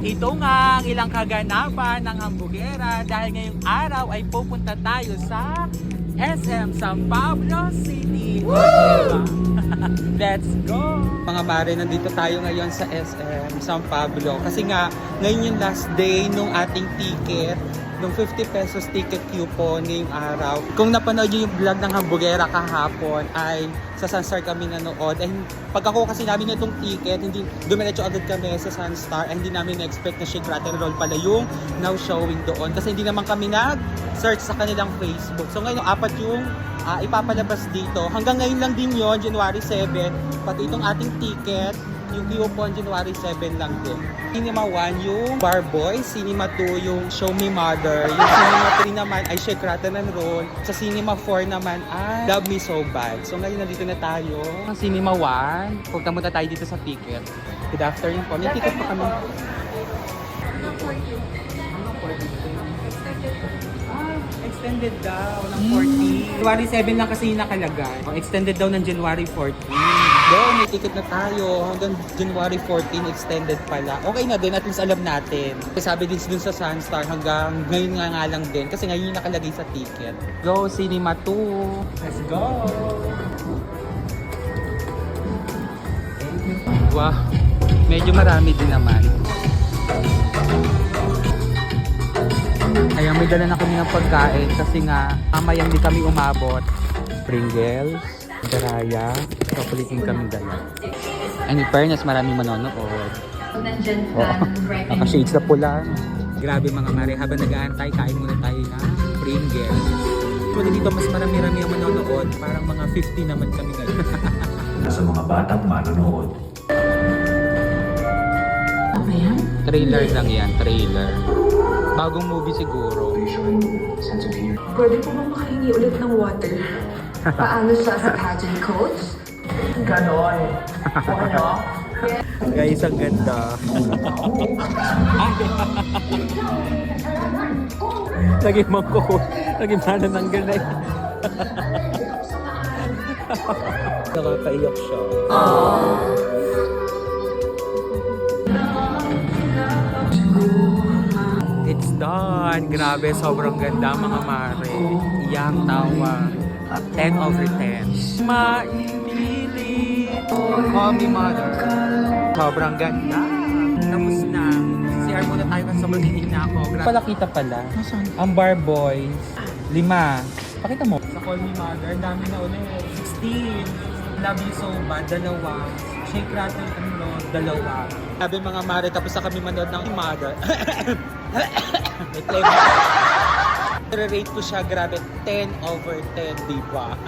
Ito nga ang ilang kaganapan ng hambugera dahil ngayong araw ay pupunta tayo sa SM San Pablo City. Diba? Let's go! Mga mare, nandito tayo ngayon sa SM San Pablo kasi nga ngayon yung last day nung ating ticket, nung 50 pesos ticket coupon ngayong araw. Kung napanood nyo yung vlog ng hambugera kahapon ay sa Sunstar kami nanood. And pag ako kasi namin itong ticket, hindi dumiretso agad kami sa Sunstar ay hindi namin na-expect na Shake, Rattle, Roll pala yung now showing doon. Kasi hindi naman kami nag-search sa kanilang Facebook. So ngayon, apat yung ipapalabas dito. Hanggang ngayon lang din yon, January 7. Pati itong ating ticket, yung coupon January 7 lang din. Cinema 1 yung Bar Boy, Cinema 2 yung Show Me Mother, yung Cinema 3 naman ay Shake, Rattle and Roll, sa Cinema 4 naman ay Love Me So Bad. So ngayon nandito na tayo. Ang Cinema 1, punta muna tayo dito sa ticket. Good afternoon po. May ticket pa kami. Extended daw ng 14. January 7 lang kasi yung nakalagay. Extended daw ng January 14. Go, may ticket na tayo. Hanggang January 14, extended pala. Okay na din, at least alam natin. Kasi sabi din dun sa Sunstar, hanggang ngayon nga lang din. Kasi ngayon yung nakalagay sa ticket. Go, Cinema 2. Let's go! Wow, medyo marami din naman. Kaya may dala na kami ng pagkain kasi nga mamayang di kami umabot. Pringles, Daraya, chocolate din kami dala. And in fairness, maraming manonood. Naka-shades na pula. Grabe mga mare, habang nag-aantay, kain muna tayo ng Pringles. Pero dito mas marami-rami ang manonood. Parang mga 50 naman kami ngayon. Sa mga batang manonood. Trailer lang yan, trailer. Bagong movie siguro. Pwede po bang makahingi ulit ng water? Paano siya sa pageant coach? Ganon. Ano? Guys, ang ganda. Lagi mangko. Lagi mana ng ganay. Nakakaiyak siya. It's done. Grabe, sobrang ganda mga mare. Iyak, tawa. 10 over 10. Maipili. Call me mother. Sobrang ganda. Tapos na. CR muna tayo kasi sobrang hinig na ako. Palakita pala. Ang Bar Boys. 5. Pakita mo. Sa Call Me Mother, dami na ulit. 16. Love You So Bad, 2. Shake, Rattle and Roll, 2. Sabi mga mare, tapos na kami manood ng Mother. May claim. I-rate ko siya, grabe, 10 over 10, diba?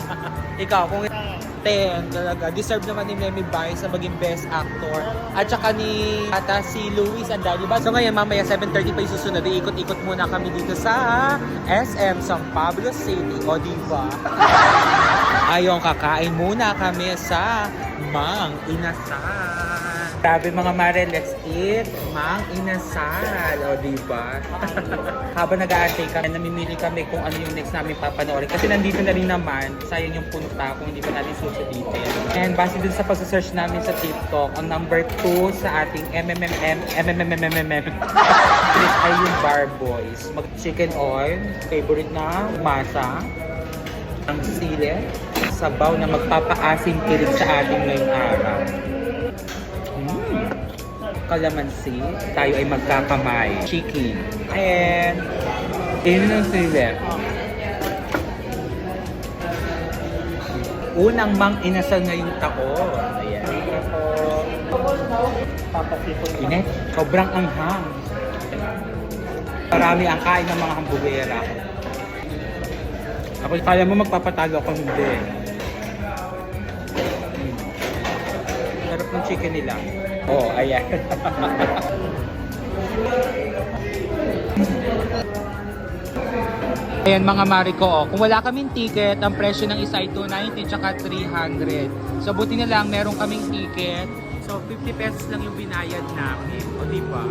Ikaw, kung 10 talaga, deserve naman ni Memi Baez sa maging best actor. At saka ni ata si Luis Andali ba? So ngayon, mamaya 7:30 pa yung susunod. Ikot-ikot muna kami dito sa SM San Pablo City. O diba? Ayun, kakain muna kami sa Mang Inasal. Grabe mga mare, let's eat Mang Inasal. O diba? Habang nag-aantay kami, namimili kami kung ano yung next namin papanoorin. Kasi nandito na rin naman, sayang yung punta kung hindi pa natin susulitin. And base dun sa pag-search namin sa TikTok, ang number 2 sa ating MMMM list ay yung Bar Boys. Mag-chicken oil, favorite na masa, ang sili, sabaw na magpapaasim kilig sa ating ngayong araw. Kalamansi, tayo ay magkakamay. Chicken. And yun ang sili. Unang Mang Inasal ngayong taon. Ayan. Inet, sobrang anghang. Marami ang kain ng mga hambugera. Ako, kala mo magpapatalo ako, hindi. Sarap ng chicken nila. Oh, ayan. Ayan mga Mariko, oh. Kung wala kaming ticket, ang presyo ng isa ay 290 tsaka 300. So buti na lang, meron kaming ticket. So 50 pesos lang yung binayad namin. O diba?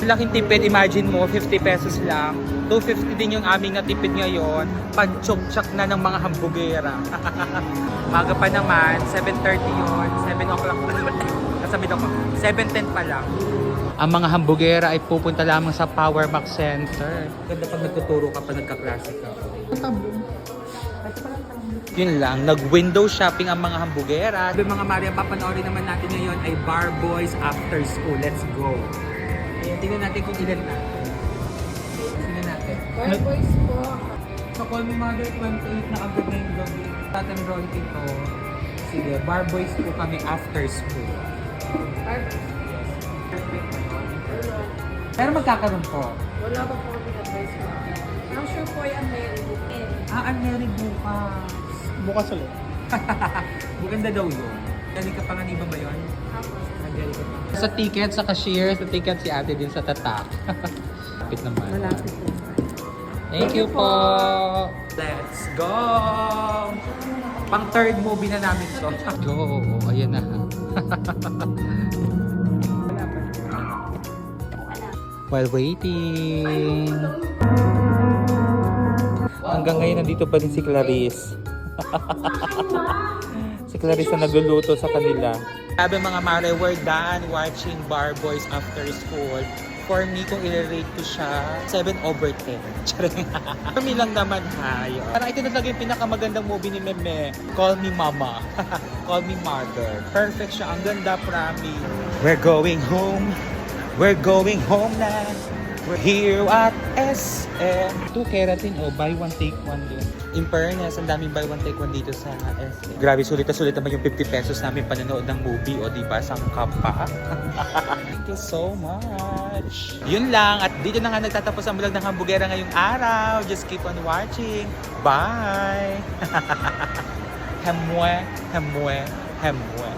Laking tipid, imagine mo, 50 pesos lang. 250 din yung aming natipid ngayon. Panchok-chak na ng mga hambugera. Maga pa naman, 7:30 yun. 7 o'clock na. Sabi ako, 7:10 pa lang. Ang mga hambugera ay pupunta lamang sa Power Max Center. Ganda pag nagtuturo ka pa nagka-klase ka. Yun lang, nag-window shopping ang mga hambugera. Yung mga Maria, papanoorin naman natin ngayon ay Bar Boys After School. Let's go! Ayan, tingnan natin kung ilan natin. Tingnan natin. Bar Boys po. Sa Call Me Mother, 28 na agad na yung gabi. Tatanong roll ito. Sige, Bar Boys po kami after school. Bar Boys. Perfect na yun. Pero magkakaroon po. Wala pa po kami advice mo. Ang sure po ay unmarried. Ang married bukas. Bukas ulit. Maganda daw yun. Galing ka panganiba ba yun? Tapos, Nagaling ka pa. Sa ticket, sa cashier, sa ticket si ate din sa tatak. Kapit naman. malapit po. Thank you po! Let's go! Pang third movie na namin to. Go! Ayan na. While waiting. Hanggang ngayon nandito pa rin si Clarice. Si Clarice na nagluluto sa kanila. Sabi mga mare, we're done watching Bar Boys After School. For me, kung i-rate ko siya, 7/10. Charing. For me lang naman, hayo. Parang ito na talaga yung pinakamagandang movie ni Meme. Call Me Mama. Call Me Mother. Perfect siya. Ang ganda, promise. We're going home. We're going home na. We're here at SM. 2 keratin, buy one take one doon. In fairness, ang daming buy one take one dito sa SM. Grabe, sulit na sulit naman yung 50 pesos namin panonood ng movie. O diba, sangkap pa. Thank you so much. Yun lang. At dito na nga nagtatapos ang vlog ng Hambugera ngayong araw. Just keep on watching. Bye! Hemwe, hemwe, hemwe.